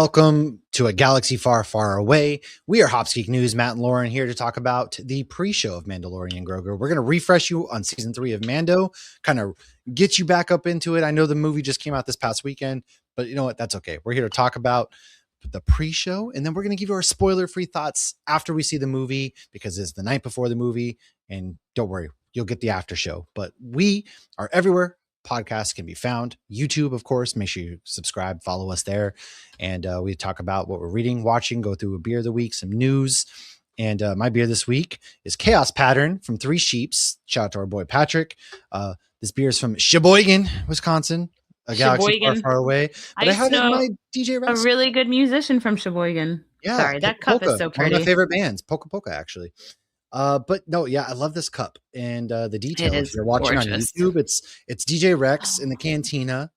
Welcome to a galaxy far, far away. We are Hopsgeek News, Matt and Lauren here to talk about the pre-show of Mandalorian and Grogu. We're going to refresh you on season 3 of Mando, kind of get you back up into it. I know the movie just came out this past weekend, but you know what? That's okay. We're here to talk about the pre-show, and then we're going to give you our spoiler-free thoughts after we see the movie, because it's the night before the movie, and don't worry, you'll get the after show. But we are everywhere podcasts can be found. YouTube, of course, make sure you subscribe, follow us there. And we talk about what we're reading, watching, go through a beer of the week, some news. And my beer this week is Chaos Pattern from Three Sheeps. Shout out to our boy Patrick. This beer is from Sheboygan, Wisconsin, a galaxy far, far away. But I had my DJ Rex. A really good musician from Sheboygan. Yeah, sorry, that cup is so pretty. One of my favorite bands, Polka Polka, actually. But no, yeah, I love this cup and the details. If you're watching gorgeous on YouTube, it's DJ Rex in the cantina,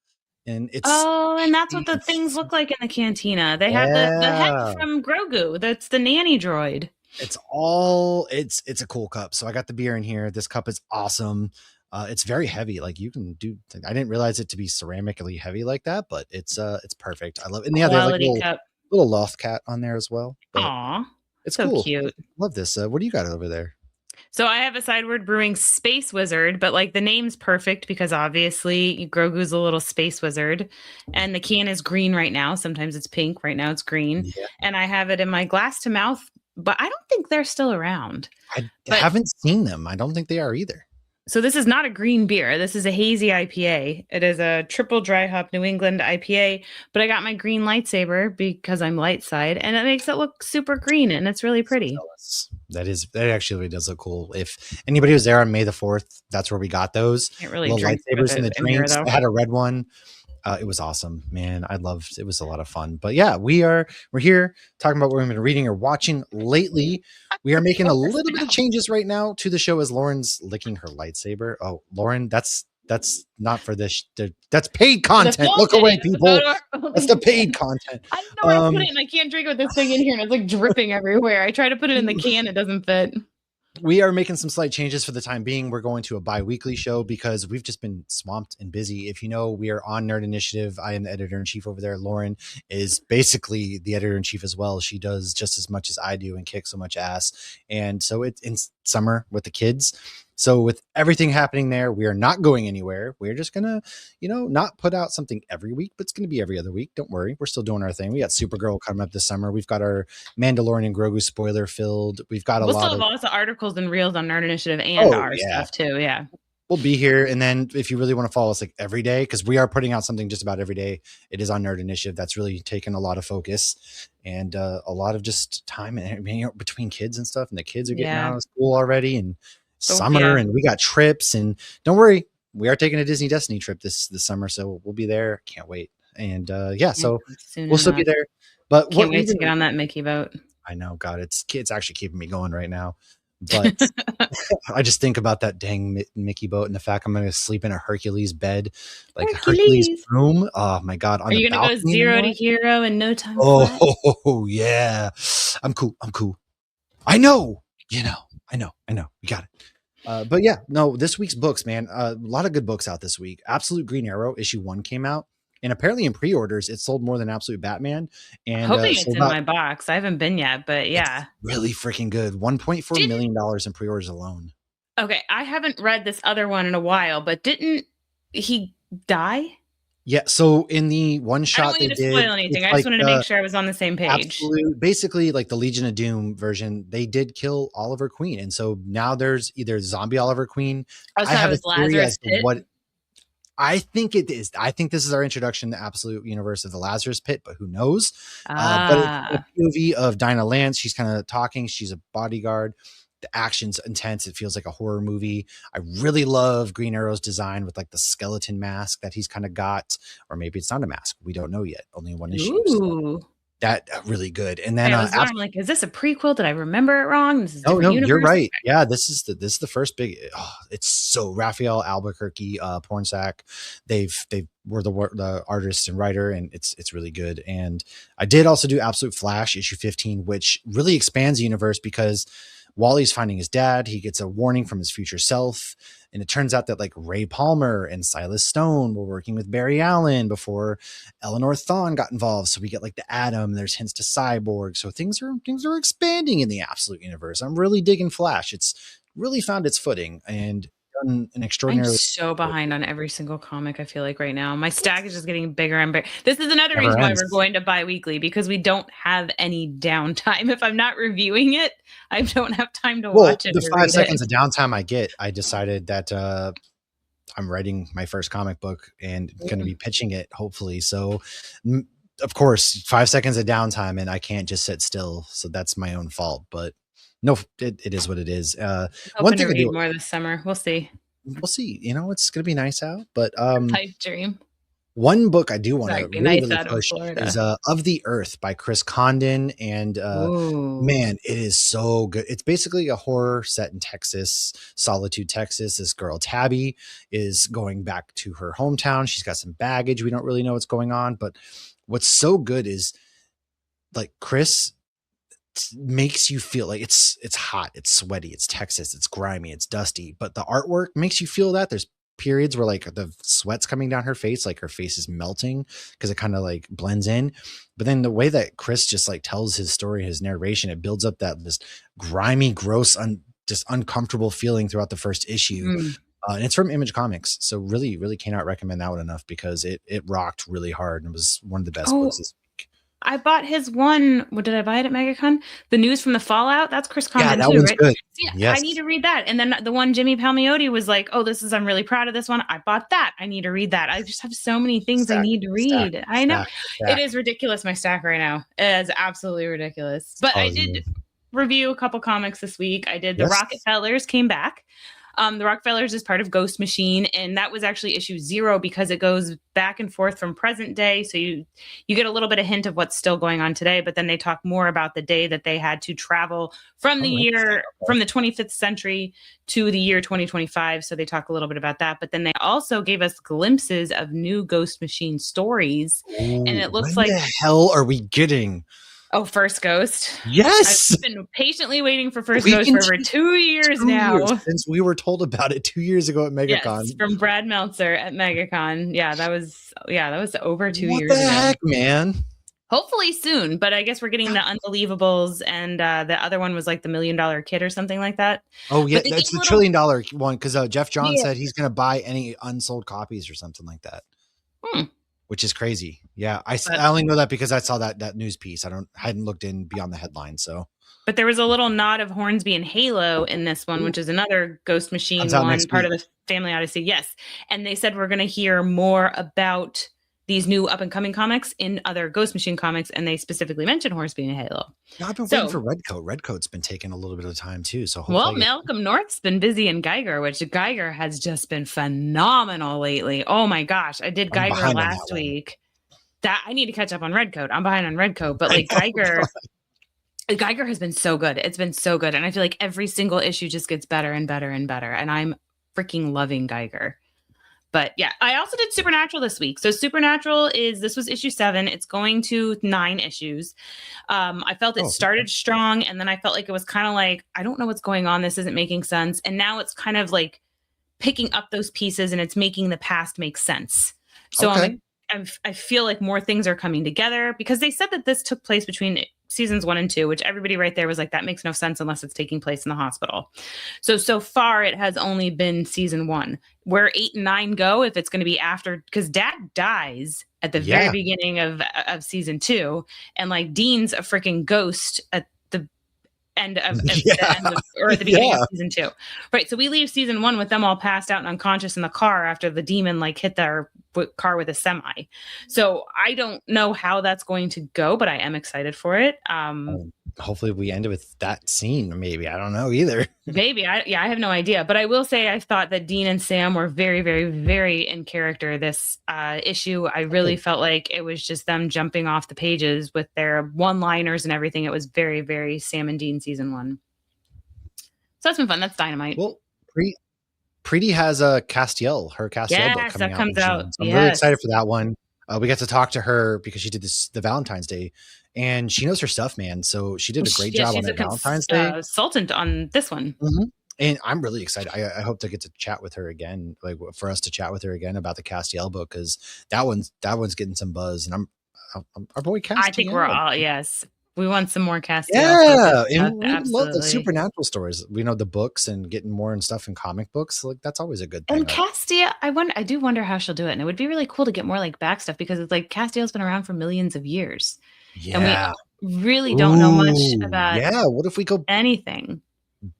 and it's and that's what the things look like in the cantina. They have the head from Grogu. That's the nanny droid. It's a cool cup. So I got the beer in here. This cup is awesome. It's very heavy. Like you can do. I didn't realize it to be ceramically heavy like that, but it's perfect. I love it. And yeah, there's like little loft cat on there as well. Aww. It's so cool. Cute. Love this. What do you got over there? So I have a Sideward Brewing Space Wizard, but like the name's perfect because obviously Grogu's a little space wizard, and the can is green right now. Sometimes it's pink. Right now it's green. Yeah. And I have it in my glass to mouth, but I don't think they're still around. I haven't seen them. I don't think they are either. So this is not a green beer. This is a hazy IPA. It is a triple dry hop New England IPA, but I got my green lightsaber because I'm light side, and it makes it look super green, and it's really pretty. That actually really does look cool. If anybody was there on May the 4th, that's where we got those. Can't really little lightsabers in the drinks. I had a red one. It was awesome, man. It was a lot of fun. But yeah, we're here talking about what we've been reading or watching lately. We are making a little bit of changes right now to the show as Lauren's licking her lightsaber. Oh, Lauren, that's not for this. That's paid content. Look away, people. That's the paid content. I don't know where to put it, and I can't drink with this thing in here, and it's like dripping everywhere. I try to put it in the can, it doesn't fit. We are making some slight changes for the time being. We're going to a bi-weekly show because we've just been swamped and busy. If you know, we are on Nerd Initiative. I am the editor-in-chief over there. Lauren is basically the editor-in-chief as well. She does just as much as I do and kicks so much ass. And so it's in summer with the kids. So with everything happening there, we are not going anywhere. We're just going to, not put out something every week, but it's going to be every other week. Don't worry. We're still doing our thing. We got Supergirl coming up this summer. We've got our Mandalorian and Grogu spoiler filled. We've got we'll still have lots of articles and reels on Nerd Initiative and our stuff too. Yeah. We'll be here. And then if you really want to follow us like every day, because we are putting out something just about every day, it is on Nerd Initiative. That's really taken a lot of focus and a lot of just time between kids and stuff. And the kids are getting out of school already and summer and we got trips, and don't worry, we are taking a Disney Destiny trip this summer, so we'll be there. Can't wait. And so we'll still be there, but can't wait to get on that Mickey boat. I know, God, it's actually keeping me going right now, but I just think about that dang Mickey boat and the fact I'm going to sleep in a Hercules bed, like Hercules room. Oh my God. Are you going to go 0 to hero in no time? Oh yeah. I'm cool. I know. I know. We got it. But yeah, no, this week's books, man, a lot of good books out this week. Absolute Green Arrow issue 1 came out, and apparently in pre-orders, it sold more than Absolute Batman. And hoping it's in my box. I haven't been yet, but yeah, it's really freaking good. $1.4 million in pre-orders alone. Okay, I haven't read this other one in a while, but didn't he die? Yeah, so in the one shot, I don't want you to spoil anything. I just wanted to make sure I was on the same page. Absolutely. Basically, like the Legion of Doom version, they did kill Oliver Queen, and so now there's either zombie Oliver Queen. I have a theory as to what I think it is. I think this is our introduction to Absolute Universe of the Lazarus Pit, but who knows? But it's a POV of Dinah Lance. She's kind of talking. She's a bodyguard. The action's intense. It feels like a horror movie. I really love Green Arrow's design with like the skeleton mask that he's kind of got, or maybe it's not a mask. We don't know yet. Only one issue. Ooh. So that really good. And then I'm like, is this a prequel? Did I remember it wrong? This is no, you're right. Yeah, this is the first big. It's so Raphael Albuquerque, Pornsack. They were the artist and writer, and it's really good. And I did also do Absolute Flash issue 15, which really expands the universe because while he's finding his dad, he gets a warning from his future self. And it turns out that like Ray Palmer and Silas Stone were working with Barry Allen before Eleanor Thawne got involved. So we get like the Atom. There's hints to Cyborg. So things are expanding in the Absolute universe. I'm really digging Flash. It's really found its footing and done an I'm extraordinarily so behind on every single comic, I feel like right now. My stack is just getting bigger and bigger. This is another never reason why we're ends. going to bi-weekly, because we don't have any downtime. If I'm not reviewing it, I don't have time to Well, watch it the or 5 read seconds it. of downtime I get, I decided that I'm writing my first comic book and going to be pitching it hopefully. So of course, 5 seconds of downtime and I can't just sit still. So that's my own fault, but no, it is what it is. One Hoping to thing I read do, more this summer. We'll see. we'll see, it's going to be nice out, but Pipe dream. one book I do want to That'd be really, nice really out in push is Florida. Of the Earth by Chris Condon. And Ooh. man, it is so good. It's basically a horror set in Texas, Solitude, Texas. This girl, Tabby, is going back to her hometown. She's got some baggage. We don't really know what's going on. But what's so good is like Chris makes you feel like it's hot, it's sweaty, it's Texas, it's grimy, it's dusty, but the artwork makes you feel that. There's periods where like the sweat's coming down her face, like her face is melting because it kind of like blends in. But then the way that Chris just like tells his story, his narration, it builds up that this grimy, gross, just uncomfortable feeling throughout the first issue. Mm. And it's from Image Comics, so really, really cannot recommend that one enough because it rocked really hard and it was one of the best Oh, books this week. I bought his one. What did I buy it at MegaCon? The News from the Fallout. That's Chris Yeah, Condon that too, one's right? good. See, I Yes. need to read that. And then the one Jimmy Palmiotti was like, "Oh, I'm really proud of this one. I bought that. I need to read that. I just have so many things I Stack, need to stack, read." I know stack, it stack. is ridiculous. My stack right now it is absolutely ridiculous. But Oh, I did review a couple comics this week. I did the yes. Rockefellers came back. The Rockefellers is part of Ghost Machine, and that was actually issue 0 because it goes back and forth from present day. So you get a little bit of hint of what's still going on today, but then they talk more about the day that they had to travel from Oh, interesting. from the 25th century to the year 2025. So they talk a little bit about that, but then they also gave us glimpses of new Ghost Machine stories, and Ooh, it looks when like the hell are we getting? First Ghost. Yes, I've been patiently waiting for First we Ghost can for over 2 years 2 years now. since we were told about it 2 years ago at MegaCon. Yes, from Brad Meltzer at MegaCon. Yeah, that was over 2 What years the ago. heck, man? Hopefully soon, but I guess we're getting the Unbelievables, and the other one was like the $1 Million Kid or something like that. Oh yeah, But they that's gave the a little $1 trillion one because Jeff Johns yeah. said he's going to buy any unsold copies or something like that, Hmm. which is crazy. Yeah, I But only know that because I saw that news piece. Hadn't looked in beyond the headline. So but there was a little nod of Hornsby and Halo in this one, ooh, which is another Ghost comes Machine out one, next part week. of the Family Odyssey. Yes. And they said we're going to hear more about these new up and coming comics in other Ghost Machine comics, and they specifically mentioned Hornsby and Halo. Yeah, I've been waiting So, for Redcoat. Redcoat's been taking a little bit of time too. So well, hopefully, Malcolm North's been busy in Geiger, which Geiger has just been phenomenal lately. Oh my gosh, I did I'm Geiger behind on that last one. week. That I need to catch up on Redcoat. I'm behind on Redcoat, but I like know. Geiger has been so good. It's been so good, and I feel like every single issue just gets better and better and better, and I'm freaking loving Geiger. But yeah, I also did Supernatural this week. So Supernatural this was issue 7. It's going to 9 issues. I felt it started strong, and then I felt like it was kind of like, I don't know what's going on. This isn't making sense. And now it's kind of like picking up those pieces, and it's making the past make sense. So Okay. I feel like more things are coming together because they said that this took place between seasons 1 and 2, which everybody right there was like, that makes no sense unless it's taking place in the hospital. So far it has only been season 1. Where 8 and 9 go, if it's going to be after, because Dad dies at the very beginning of season 2, and like Dean's a freaking ghost at the end of or at the beginning of season 2, right? So we leave season 1 with them all passed out and unconscious in the car after the demon like hit their car with a semi. So I don't know how that's going to go, but I am excited for it. Hopefully we end it with that scene. Maybe I don't know either. Maybe I have no idea, but I will say I thought that Dean and Sam were very, very, very in character this issue. I really felt like it was just them jumping off the pages with their one-liners and everything. It was very, very Sam and Dean season 1. So that's been fun. That's Dynamite. Well, Preeti has a Castiel, her Castiel book coming that out comes in out. June. So I'm really excited for that one. We got to talk to her because she did the Valentine's Day, and she knows her stuff, man. So she did a great job on She's a that Valentine's Day. consultant on this one. Mhm. And I'm really excited. I hope to get to chat with her again, like for us to chat with her again about the Castiel book, because that one's getting some buzz, and our boy I think we're Castiel. all, yes. We want some more Castiel focused Yeah, stuff. and we love the Absolutely. supernatural stories. We know the books and getting more and stuff in comic books. Like that's always a good And thing. Castia, I do wonder how she'll do it. And it would be really cool to get more like back stuff because it's like Castiel's been around for millions of years. And we Yeah. really don't know much Ooh, about yeah. What if we go anything.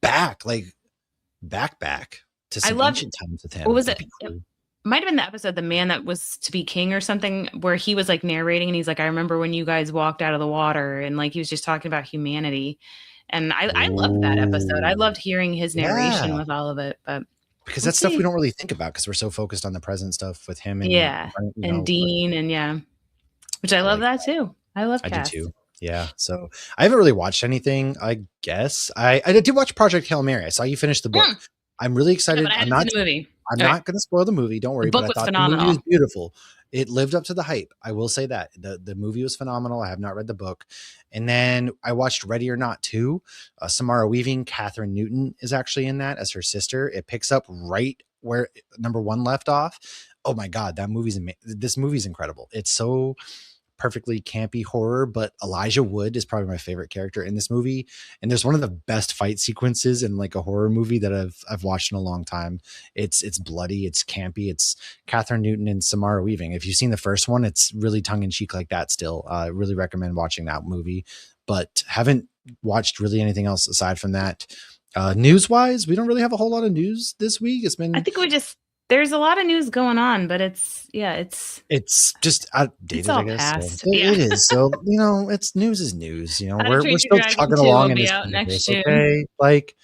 back, like back to I some loved, ancient times with what him? was That'd it? be It cool. might have been the episode, The Man That Was to Be King or something, where he was like narrating and he's like, I remember when you guys walked out of the water. And like he was just talking about humanity. And I loved that episode. I Ooh, loved hearing his narration yeah. with all of it. But Because we'll that's stuff we see. don't really think about because we're so focused on the present stuff with him and, Yeah. you And know, but Dean and yeah. Which I I love like that too. I love I do Cass. too. Yeah. So I haven't really watched anything, I guess. I did watch Project Hail Mary. I saw you finish the book. Mm. I'm really Yeah, but excited. I hadn't seen the movie. I'm Okay. not going to spoil the movie. Don't The worry. But book I was thought the movie was phenomenal. beautiful. It lived up to the hype. I will say that the movie was phenomenal. I have not read the book. And then I watched Ready or Not 2. Samara Weaving, Catherine Newton is actually in that as her sister. It picks up right where number 1 left off. Oh my God, this movie's incredible. It's so perfectly campy horror, but Elijah Wood is probably my favorite character in this movie. And there's one of the best fight sequences in like a horror movie that I've watched in a long time. It's bloody, it's campy, it's Catherine Newton and Samara Weaving. If you've seen the first one, it's really tongue in cheek like that still. I really recommend watching that movie, but haven't watched really anything else aside from that. News wise, we don't really have a whole lot of news this week. I think there's a lot of news going on, but it's just it's outdated, I all guess. So past. Yeah. it is. So, it's news is news. How to We're Train Your still Dragon chugging 2 along will in be this out next universe, June. okay? Like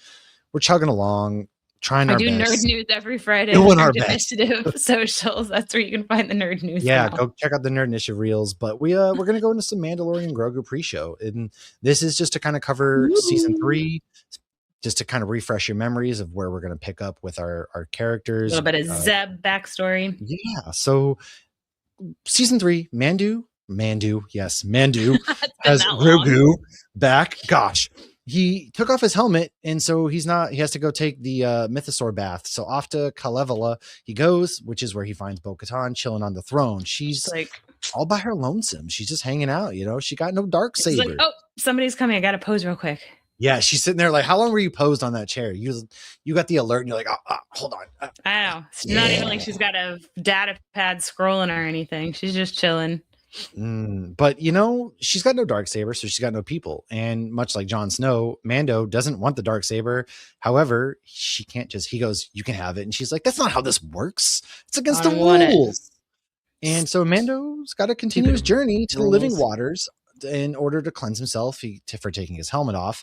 we're chugging along, trying I our do nerd best, news every Friday on doing our Nerd best. Initiative socials. That's where you can find the nerd news Yeah, now. go check out the Nerd Initiative reels. But we're gonna go into some Mandalorian and Grogu pre-show, and this is just to kind of cover season 3, just to kind of refresh your memories of where we're gonna pick up with our A characters. little bit of Zeb backstory. Yeah, so season 3, Mandu, yes, Mandu It's been has that long. Grogu back. Gosh, he took off his helmet, and so he has to go take the mythosaur bath. So off to Kalevala he goes, which is where he finds Bo-Katan chilling on the throne. She's Like, all by her lonesome. She's just hanging out, she got no dark it's like, saber. oh, somebody's coming. I gotta pose real quick. Yeah, she's sitting there like, how long were you posed on that chair? You got the alert, and you're like, hold on. I know. It's not even like she's got a data pad scrolling or anything. She's just chilling. But she's got no dark saber, so she's got no people. And much like Jon Snow, Mando doesn't want the dark saber. However, she can't he goes, you can have it. And she's like, that's not how this works. It's against the rules. And so Mando's got to continue his journey to the living waters in order to cleanse himself for taking his helmet off.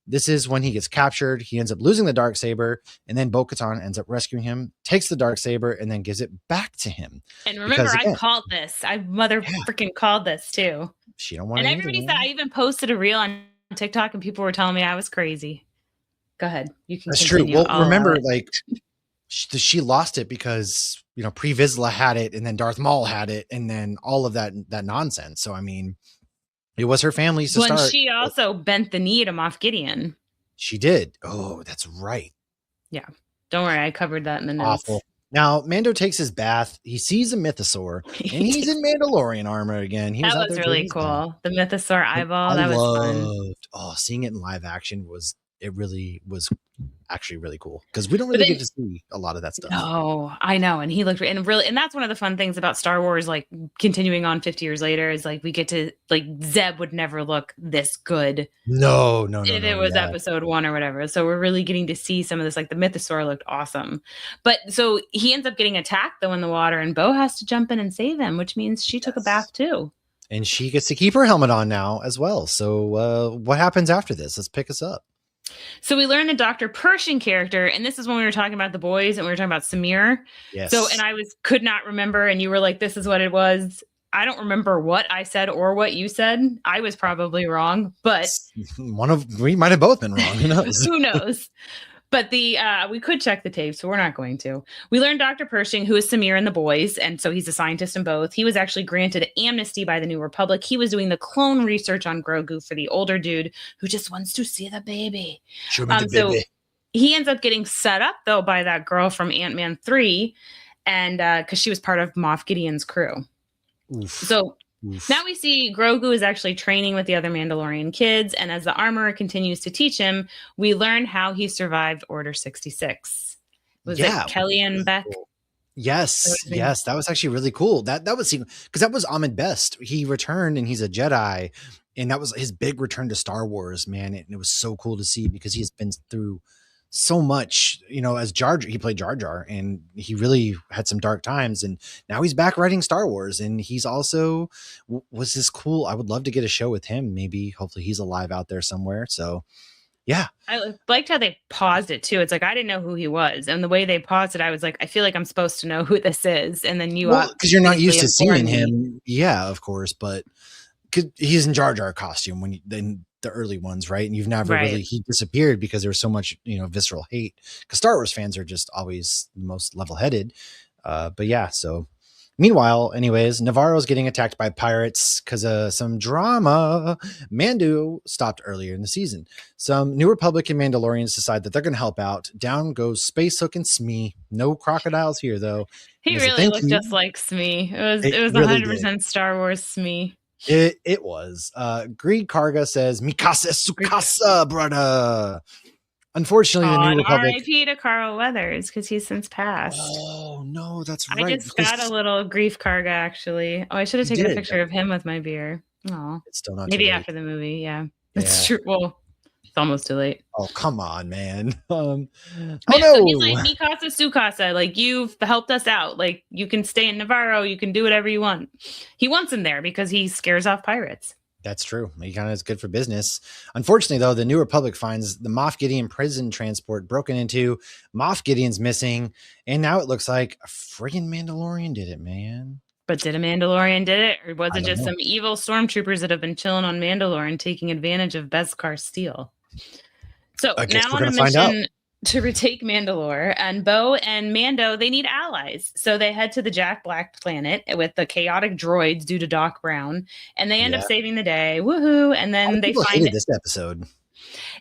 This is when he gets captured. He ends up losing the dark saber, and then Bo-Katan ends up rescuing him, takes the dark saber, and then gives it back to him. And remember, I called this. I freaking called this too. She don't want. And everybody said, I even posted a reel on TikTok, and people were telling me I was crazy. Go ahead, you can. That's true. Well, remember, like she lost it because Pre Vizsla had it, and then Darth Maul had it, and then all of that nonsense. So I mean, it was her family's to start. She also bent the knee at him off Gideon. She did. Oh, that's right. Yeah. Don't worry. I covered that in the notes. Awful. Now, Mando takes his bath. He sees a mythosaur, and he's in Mandalorian armor again. That was really cool. The mythosaur eyeball. That was fun. Oh, seeing it in live action was actually really cool because we don't really get to see a lot of that stuff. No, I know. And he looked and that's one of the fun things about Star Wars, like continuing on 50 years later, is like we get to Zeb would never look this good. No. If it was episode 1 or whatever. So we're really getting to see some of this. Like the mythosaur looked awesome. But so he ends up getting attacked though in the water, and Bo has to jump in and save him, which means she took a bath too. And she gets to keep her helmet on now as well. So what happens after this? Let's pick us up. So we learned the Dr. Pershing character, and this is when we were talking about the boys and we were talking about Samir. Yes. So, and I could not remember, and you were like, this is what it was. I don't remember what I said or what you said. I was probably wrong, but we might have both been wrong. Who knows? Who knows? But we could check the tape, so we're not going to. We learned Dr. Pershing, who is Samir and the boys, and so he's a scientist in both. He was actually granted amnesty by the New Republic. He was doing the clone research on Grogu for the older dude who just wants to see the baby. Show me the So baby. he ends up getting set up though by that girl from Ant-Man 3, and because she was part of Moff Gideon's crew. Oof. So now we see Grogu is actually training with the other Mandalorian kids, and as the armorer continues to teach him, we learn how he survived Order 66. Was it Kellyanne Beck? Cool. Yes, yes, that was actually really cool. That was because that was Ahmed Best. He returned and he's a Jedi, and that was his big return to Star Wars, man. And it was so cool to see because he's been through so much, as Jar Jar. He played Jar Jar, and he really had some dark times, and now he's back writing Star Wars, and he's also was this cool. I would love to get a show with him. Maybe, hopefully he's alive out there somewhere. So yeah. I liked how they paused it too. It's like, I didn't know who he was. And the way they paused it, I was like, I feel like I'm supposed to know who this is. And then because you're not used to seeing him. Yeah, of course. But he's in Jar Jar costume in the early ones, right? And you've never really, he disappeared because there was so much, visceral hate, because Star Wars fans are just always the most level-headed. But yeah, so meanwhile, anyways, Navarro's getting attacked by pirates because of some drama. Mando stopped earlier in the season. Some New Republic and Mandalorians decide that they're going to help out. Down goes Space Hook and Smee. No crocodiles here, though. He really looked just like Smee. It was really 100% Star Wars Smee. It was. Greed Karga says, Mikasa Sukasa, brother. Unfortunately, the New Republic. R.I.P. to Carl Weathers, because he's since passed. Oh, no, that's right. I just got a little grief Karga, actually. Oh, I should have taken a picture of him with my beer. Oh, it's still not maybe after the movie. Yeah, that's true. Well, it's almost too late. Oh, come on, man. So he's like, Mikasa Sukasa, like, you've helped us out. Like, you can stay in Navarro. You can do whatever you want. He wants him there because he scares off pirates. That's true. He kind of is good for business. Unfortunately, though, the New Republic finds the Moff Gideon prison transport broken into. Moff Gideon's missing. And now it looks like a friggin' Mandalorian did it, man. But did a Mandalorian did it? Or was it just some evil stormtroopers that have been chilling on Mandalore and taking advantage of Beskar steel? So now on a mission to retake Mandalore, and Bo and Mando, they need allies. So they head to the Jack Black planet with the chaotic droids due to Doc Brown, and they end up saving the day. Woohoo! And then they find this episode.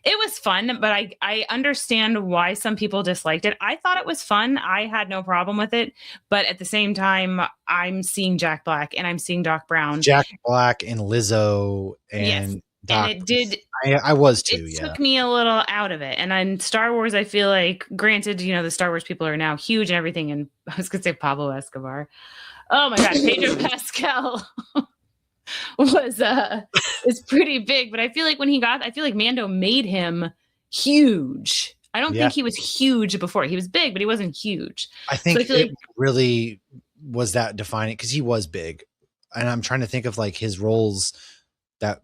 It was fun, but I understand why some people disliked it. I thought it was fun. I had no problem with it. But at the same time, I'm seeing Jack Black and I'm seeing Doc Brown. Jack Black and Lizzo and Doc. And it did. I was too. It took me a little out of it. And on Star Wars, I feel like, granted, the Star Wars people are now huge and everything. And I was going to say Pablo Escobar. Oh my God, Pedro Pascal is pretty big. But I feel like I feel like Mando made him huge. I don't think he was huge before. He was big, but he wasn't huge. I think it really was that defining, because he was big. And I'm trying to think of like his roles.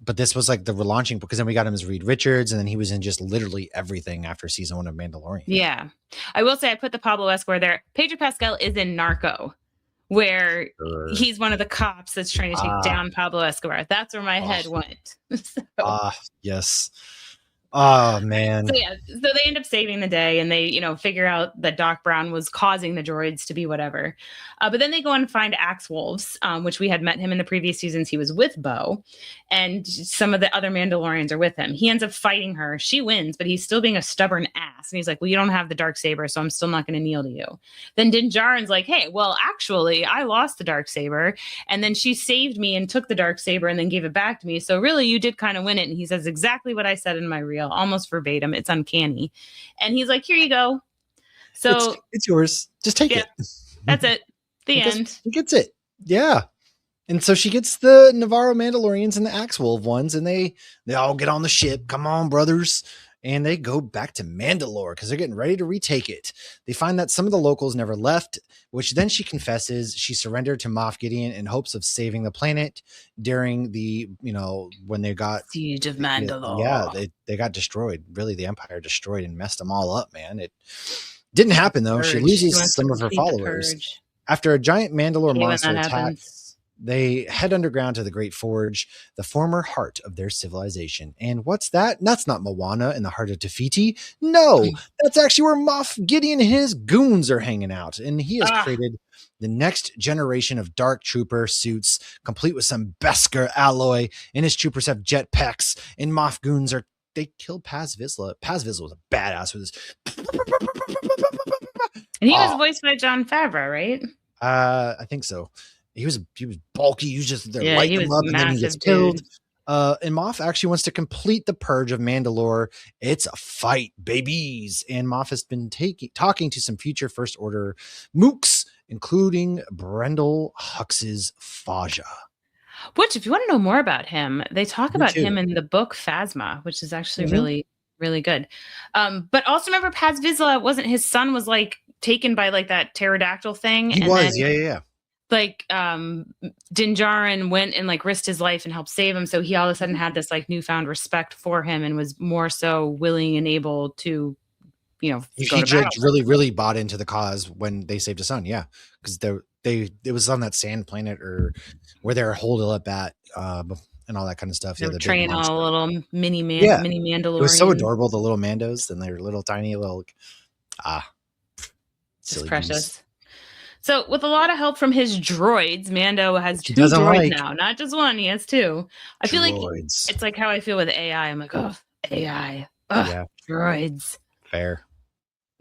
But this was like the relaunching, because then we got him as Reed Richards, and then he was in just literally everything after season 1 of Mandalorian. Yeah. I will say I put the Pablo Escobar there. Pedro Pascal is in Narco, where he's one of the cops that's trying to take down Pablo Escobar. That's where my head went. Yes. Oh, man. So they end up saving the day, and they, figure out that Doc Brown was causing the droids to be whatever. But then they go and find Axe Wolves, which we had met him in the previous seasons. He was with Bo, and some of the other Mandalorians are with him. He ends up fighting her. She wins, but he's still being a stubborn ass. And he's like, well, you don't have the Darksaber, so I'm still not going to kneel to you. Then Din Djarin's like, hey, well, actually, I lost the Darksaber, and then she saved me and took the Darksaber and then gave it back to me. So really, you did kind of win it. And he says exactly what I said in my reel. Almost verbatim. It's uncanny. And he's like, here you go. So it's yours. Just take it. That's it. The end. He gets it. Yeah. And so she gets the Navarro Mandalorians and the Axe Wolf ones, and they all get on the ship. Come on, brothers. And they go back to Mandalore because they're getting ready to retake it. They find that some of the locals never left, which then she confesses she surrendered to Moff Gideon in hopes of saving the planet during the, when they got Siege of Mandalore. Yeah, they got destroyed. Really, the Empire destroyed and messed them all up, man. It didn't happen, though. She loses some of her followers. After a giant Mandalore monster attacks. They head underground to the Great Forge, the former heart of their civilization. And what's that? That's not Moana in the heart of Te Fiti. No, that's actually where Moff Gideon and his goons are hanging out. And he has Ah, created the next generation of Dark Trooper suits, complete with some Beskar alloy. And his troopers have jetpacks. And Moff goons are they killed Paz Vizsla. Paz Vizsla was a badass with his. and he was voiced by Jon Favreau, right? I think so. He was bulky. He was just they're Yeah, lighting he him was up, and then he gets massive, killed. dude. And Moff actually wants to complete the purge of Mandalore. It's a fight, babies. And Moff has been talking to some future First Order mooks, including Brendel Hux's Faja. Which, if you want to know more about him, they talk Me about too. him in the book Phasma, which is actually really, really good. But also remember, Paz Vizsla wasn't his son was like taken by like that pterodactyl thing, He and was, then yeah. like Din Djarin went and like risked his life and helped save him, so he all of a sudden had this like newfound respect for him and was more so willing and able to, you know, He go to battle. just really bought into the cause when they saved his son. Yeah, because it was on that sand planet or where they're holed up at, and all that kind of stuff. They Yeah, were the big training monster. all little mini Yeah, it was so Mandalorians. adorable. The little Mandos and their little tiny little It's silly precious. goose. So, with a lot of help from his droids, Mando has He 2 doesn't droids like now, not just 1. He has 2. I feel like droids. it's like how I feel with AI. I'm like, oh, AI, Yeah, droids. fair.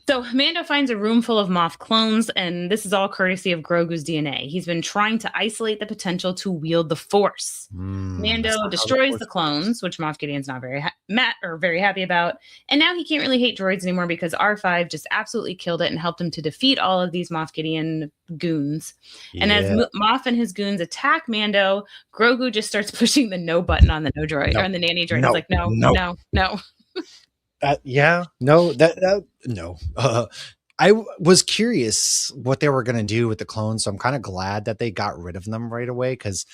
So, Mando finds a room full of Moff clones, and this is all courtesy of Grogu's DNA. He's been trying to isolate the potential to wield the Force. That's Mando not how destroys Force the clones, which Moff Gideon's not very very happy about, and now he can't really hate droids anymore because R5 just absolutely killed it and helped him to defeat all of these Moff Gideon goons. And as Yeah. Moff and his goons attack Mando, Grogu just starts pushing the no button on the no droid or on the nanny droid. He's like, no. Yeah, no, no. I was curious what they were going to do with the clones, so I'm kind of glad that they got rid of them right away because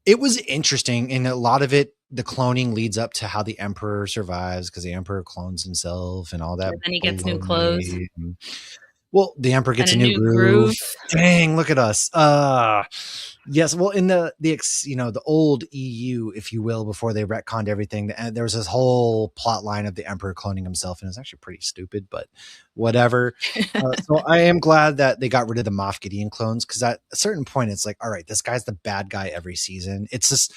it was interesting. And a lot of it, the cloning leads up to how the Emperor survives because the Emperor clones himself and all that. And then he gets new clothes. Well, the Emperor gets And a new groove. Dang, look at us. Yes. Well, in the old EU, if you will, before they retconned everything, there was this whole plot line of the Emperor cloning himself, and it's actually pretty stupid, but whatever. So I am glad that they got rid of the Moff Gideon clones because at a certain point, it's like, all right, this guy's the bad guy every season. It's just,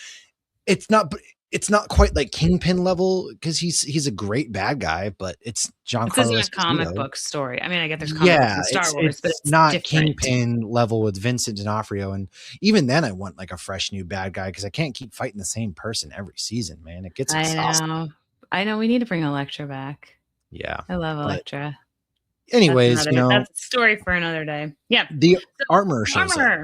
it's not quite like Kingpin level because he's a great bad guy, but it's This isn't Giancarlo a comic Esposito. book story. I mean, I get there's comic books in Star Wars, but it's not different. Kingpin level with Vincent D'Onofrio. And even then I want like a fresh new bad guy because I can't keep fighting the same person every season, man. It gets exhausting. I know we need to bring Electra back. Yeah. I love Electra. Anyways, that's a story for another day. Yeah. The armor shows up.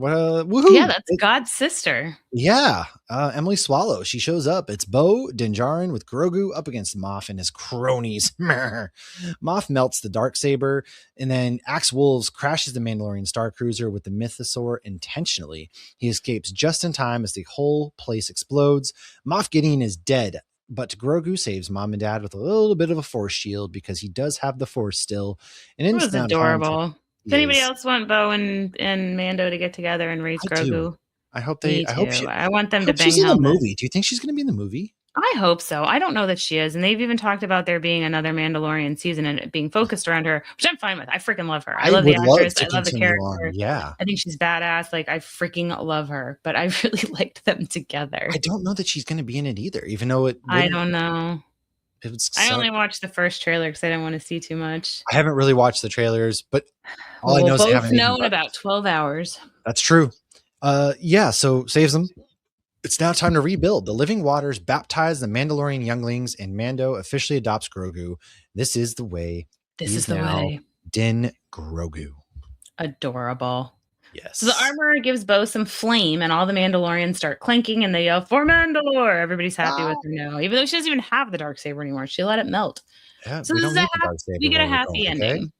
Woohoo. Yeah, that's God's sister. Yeah. Emily Swallow. She shows up. It's Bo Din Djarin with Grogu up against Moff and his cronies. Moff melts the Darksaber, and then Axe Wolves crashes the Mandalorian Star Cruiser with the Mythosaur intentionally. He escapes just in time as the whole place explodes. Moff Gideon is dead, but Grogu saves Mom and Dad with a little bit of a Force shield because he does have the Force still. And it was adorable. Does anybody else want Bo and Mando to get together and raise Grogu? I hope they. I want them to bang she's in the helmets. movie. Do you think she's going to be in the movie? I hope so. I don't know that she is, and they've even talked about there being another Mandalorian season and it being focused around her, which I'm fine with. I freaking love her. I love the actress. I love the character. Yeah, I think she's badass. Like I freaking love her. But I really liked them together. I don't know that she's going to be in it either, even though it. I don't know. I only suck. watched the first trailer because I didn't want to see too much. I haven't really watched the trailers, but all I know we'll is they both haven't know in about 12 hours. That's true. Yeah, so saves them. It's now time to rebuild. The living waters baptize the Mandalorian younglings, and Mando officially adopts Grogu. This is the way. This is the way. Din Grogu. Adorable. Yes. So the armor gives Bo some flame, and all the Mandalorians start clanking, and they yell, "For Mandalore!" Everybody's happy with her now, even though she doesn't even have the Darksaber anymore. She let it melt. Yeah, so we get a happy ending.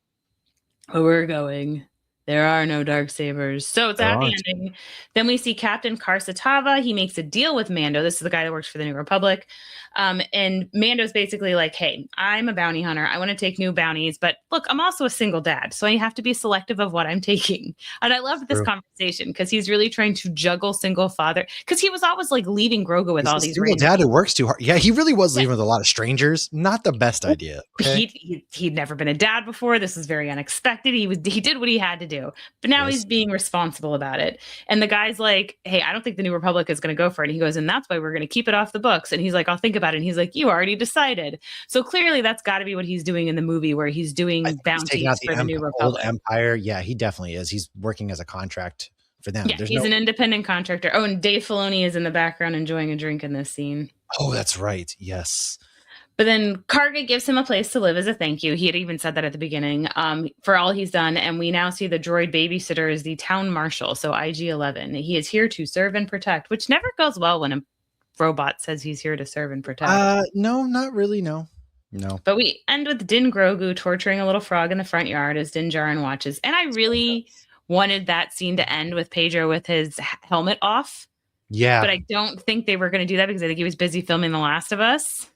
But we're going There are no dark sabers. So it's a There happy aren't. ending. Then we see Captain Karsatava. He makes a deal with Mando. This is the guy that works for the New Republic. And Mando's basically like, hey, I'm a bounty hunter. I want to take new bounties. But look, I'm also a single dad. So I have to be selective of what I'm taking. And I loved this True. conversation because he's really trying to juggle single father. Because he was always like leaving Grogu with He's all a these single random. dad who works too hard. Yeah, he really was leaving with a lot of strangers. Not the best idea. Okay. He'd never been a dad before. This is very unexpected. He did what he had to do, but now he's Yes. being responsible about it. And the guy's like, "Hey, I don't think the New Republic is going to go for it." And he goes, "And that's why we're going to keep it off the books." And he's like, "I'll think about it." And he's like, "You already decided." So clearly, that's got to be what he's doing in the movie, where he's I doing think he's taking bounties out the for the New old Republic. empire. Yeah, he definitely is. He's working as a contract for them. Yeah, There's he's no. an independent contractor. Oh, and Dave Filoni is in the background enjoying a drink in this scene. Oh, that's right. Yes. But then Karga gives him a place to live as a thank you. He had even said that at the beginning for all he's done. And we now see the droid babysitter as the town marshal, so IG-11. He is here to serve and protect, which never goes well when a robot says he's here to serve and protect. No, not really. No. No. But we end with Din Grogu torturing a little frog in the front yard as Din Djarin watches. And I really wanted that scene to end with Pedro with his helmet off. Yeah. But I don't think they were going to do that because I think he was busy filming The Last of Us.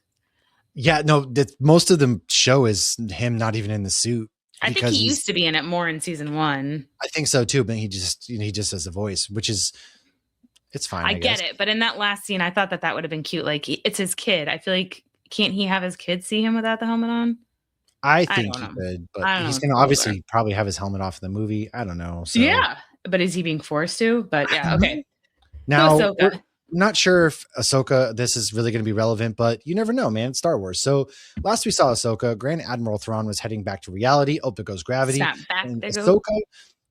Yeah, no, most of the show is him not even in the suit. I think he used to be in it more in season 1. I think so too, but he just has a voice, which is it's fine. I guess. get it, but in that last scene, I thought that would have been cute. Like it's his kid. I feel like can't he have his kid see him without the helmet on? I think he could, but he's going to obviously probably have his helmet off in the movie. I don't know. So. Yeah, but is he being forced to? But yeah, okay. Now, we're not sure if Ahsoka, this is really going to be relevant, but you never know, man. It's Star Wars. So last we saw Ahsoka, Grand Admiral Thrawn was heading back to reality. Oh, there goes gravity. And Ahsoka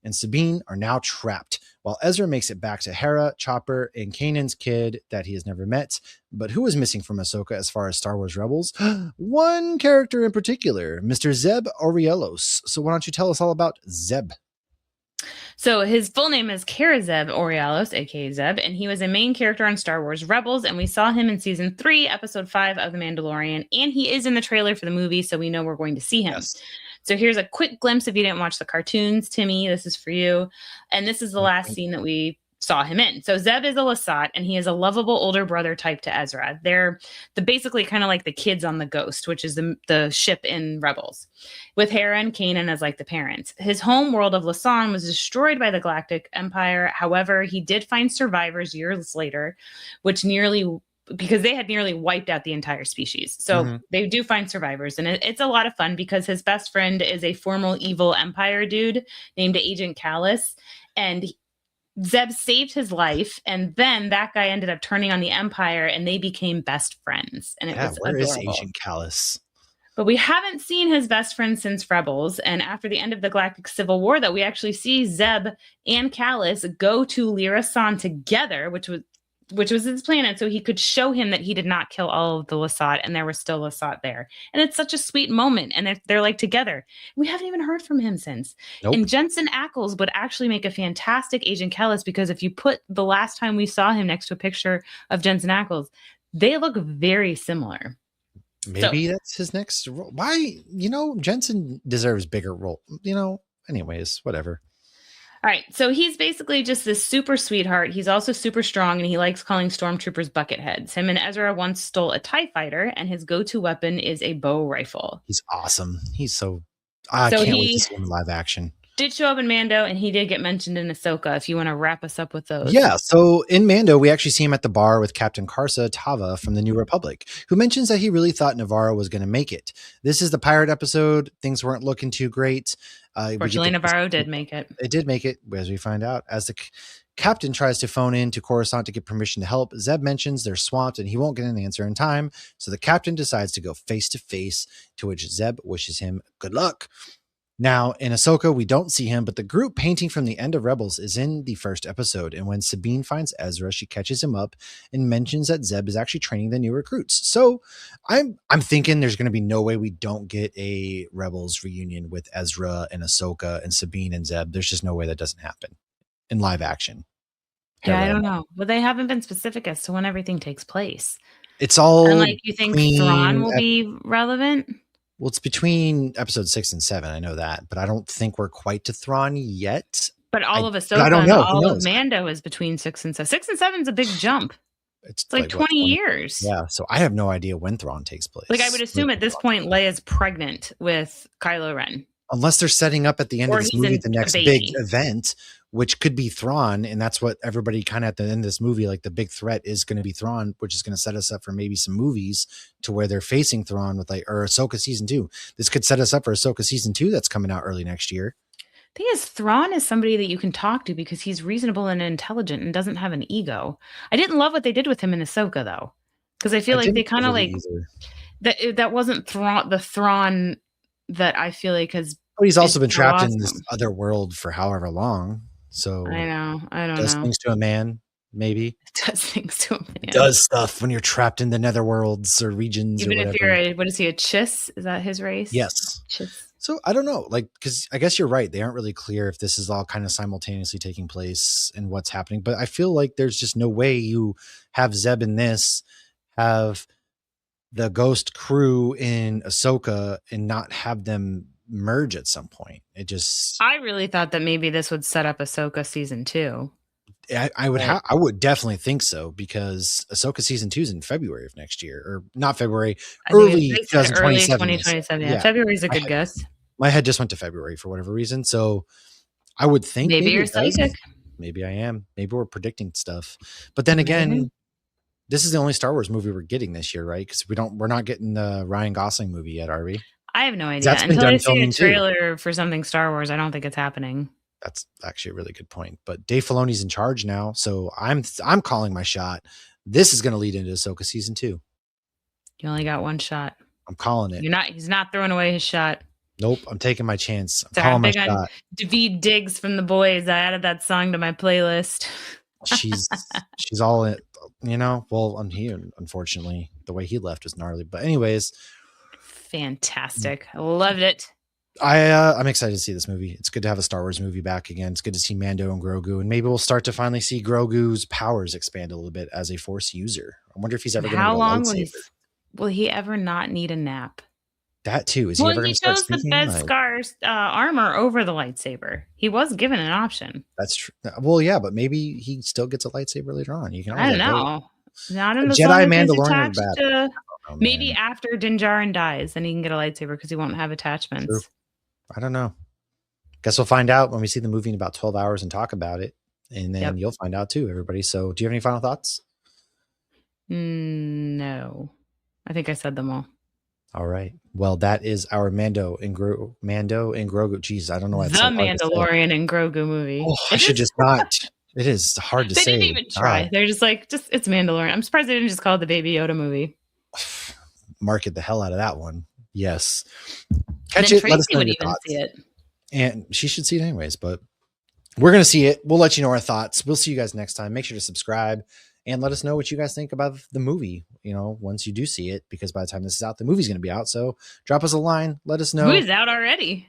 and Sabine are now trapped, while Ezra makes it back to Hera, Chopper, and Kanan's kid that he has never met. But who is missing from Ahsoka as far as Star Wars Rebels? One character in particular, Mr. Zeb Orielos. So why don't you tell us all about Zeb? So his full name is Zeb Orielos, aka Zeb, and he was a main character on Star Wars Rebels, and we saw him in season 3, episode 5 of The Mandalorian, and he is in the trailer for the movie, so we know we're going to see him. Yes. So here's a quick glimpse if you didn't watch the cartoons, Timmy, this is for you. And this is the last scene that we saw him in. So Zeb is a Lasat, and he is a lovable older brother type to Ezra. They're basically kind of like the kids on the Ghost, which is the ship in Rebels, with Hera and Kanan as like the parents. His home world of Lasan was destroyed by the Galactic Empire. However, he did find survivors years later, because they had nearly wiped out the entire species. So they do find survivors, and it's a lot of fun because his best friend is a former evil Empire dude named Agent Callus, and Zeb saved his life, and then that guy ended up turning on the Empire, and they became best friends. And it was where adorable. is Agent Callus? But we haven't seen his best friend since Rebels, and after the end of the Galactic Civil War, that we actually see Zeb and Callus go to Lyra-San together, which was his planet, so he could show him that he did not kill all of the Lasat, and there was still Lasat there. And it's such a sweet moment, and they're like together. We haven't even heard from him since. Nope. And Jensen Ackles would actually make a fantastic Agent Callus, because if you put the last time we saw him next to a picture of Jensen Ackles, they look very similar. Maybe that's his next role. Why? Jensen deserves bigger role. Anyways, whatever. All right, so he's basically just this super sweetheart. He's also super strong, and he likes calling stormtroopers bucketheads. Him and Ezra once stole a TIE fighter, and his go-to weapon is a bow rifle. He's awesome. He's so... I can't wait to see him in live action. Did show up in Mando, and he did get mentioned in Ahsoka, if you want to wrap us up with those. Yeah, so in Mando, we actually see him at the bar with Captain Karsatava from the New Republic, who mentions that he really thought Navarro was going to make it. This is the pirate episode. Things weren't looking too great. Fortunately, Navarro did make it. It did make it, as we find out. As the captain tries to phone in to Coruscant to get permission to help, Zeb mentions they're swamped and he won't get an answer in time, so the captain decides to go face-to-face, to which Zeb wishes him good luck. Now, in Ahsoka, we don't see him, but the group painting from the end of Rebels is in the first episode, and when Sabine finds Ezra, she catches him up and mentions that Zeb is actually training the new recruits. So I'm thinking there's going to be no way we don't get a Rebels reunion with Ezra and Ahsoka and Sabine and Zeb. There's just no way that doesn't happen in live action. Yeah, I don't know. Well, they haven't been specific as to when everything takes place. It's all... And you think Thrawn will be relevant? Well, it's between episode 6 and 7. I know that, but I don't think we're quite to Thrawn yet. But all of I Ahsoka don't and know. Who all of knows? Mando is between 6 and 7. 6 and 7 is a big jump. It's It's like what, 20 years. Yeah. So I have no idea when Thrawn takes place. Like I would assume at this point, Leia's pregnant with Kylo Ren. Unless they're setting up at the end Or of this he's movie in the a next big baby. event, which could be Thrawn, and that's what everybody kind of at the end of this movie, like the big threat is going to be Thrawn, which is going to set us up for maybe some movies to where they're facing Thrawn with like, or Ahsoka season 2. This could set us up for Ahsoka season 2 that's coming out early next year. Thing is, Thrawn is somebody that you can talk to because he's reasonable and intelligent and doesn't have an ego. I didn't love what they did with him in Ahsoka though, because I feel like they kind of like that wasn't the Thrawn that I feel like has. But he's also been trapped in this other world for however long. So I don't does know. things to a man, maybe. Does things to a man. Does stuff when you're trapped in the netherworlds or regions. Even or whatever. if you're what is he, a Chiss? Is that his race? Yes. Chiss. So I don't know, like, because I guess you're right. They aren't really clear if this is all kind of simultaneously taking place and what's happening. But I feel like there's just no way you have Zeb in this, have the Ghost crew in Ahsoka, and not have them merge at some point. It just. I really thought that maybe this would set up Ahsoka season 2. I would definitely think so, because Ahsoka season 2 is in February of next year, or not February, early 2027. Yeah, February is a good guess. My head just went to February for whatever reason. So I would think maybe you're psychic. Maybe I am. Maybe we're predicting stuff. But then again, this is the only Star Wars movie we're getting this year, right? Because we're not getting the Ryan Gosling movie yet, are we? I have no idea. Until I see a trailer for something Star Wars, I don't think it's happening. That's actually a really good point. But Dave Filoni's in charge now, so I'm calling my shot. This is going to lead into Ahsoka season 2. You only got one shot. I'm calling it. He's not throwing away his shot. Nope, I'm taking my chance. I'm calling my shot. Daveed Diggs from The Boys. I added that song to my playlist. she's all in, well, I'm here, unfortunately. The way he left was gnarly. But anyways. Fantastic. I loved it. I'm excited to see this movie. It's good to have a Star Wars movie back again. It's good to see Mando and Grogu, and maybe we'll start to finally see Grogu's powers expand a little bit as a Force user. I wonder if he's ever going to. How long will he ever not need a nap? That too. Is he ever going to start speaking? He chose the Beskar armor over the lightsaber. He was given an option. That's true. Well, yeah, but maybe he still gets a lightsaber later on. You can. I don't know. Not in the Jedi Mandalorian. Maybe after Din Djarin dies, then he can get a lightsaber because he won't have attachments. True. I don't know. Guess we'll find out when we see the movie in about 12 hours and talk about it. And then you'll find out too, everybody. So do you have any final thoughts? No. I think I said them all. All right. Well, that is our Mando and Grogu. Jeez, I don't know why it's the Mandalorian and Grogu movie. Oh, I should just not. It is hard to say. They didn't even try. They're just like, it's Mandalorian. I'm surprised they didn't just call it the Baby Yoda movie. Market the hell out of that one. Yes. Catch it. Let us know your thoughts. See it. And she should see it anyways, but we're going to see it. We'll let you know our thoughts. We'll see you guys next time. Make sure to subscribe and let us know what you guys think about the movie, once you do see it, because by the time this is out, the movie's going to be out. So drop us a line. Let us know. The movie's out already.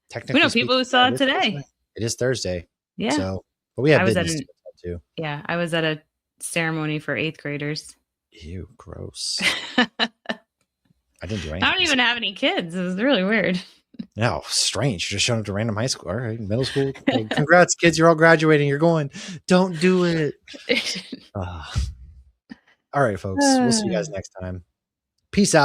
Technically, we know people who saw it today. It is Thursday. Yeah. So, but we have business too. Yeah. I was at a ceremony for 8th graders. Ew, gross. I didn't do anything. I don't even have any kids. It was really weird. No, strange. You're just showing up to random high school. All right, middle school. Well, congrats, kids. You're all graduating. You're going. Don't do it. All right, folks. We'll see you guys next time. Peace out.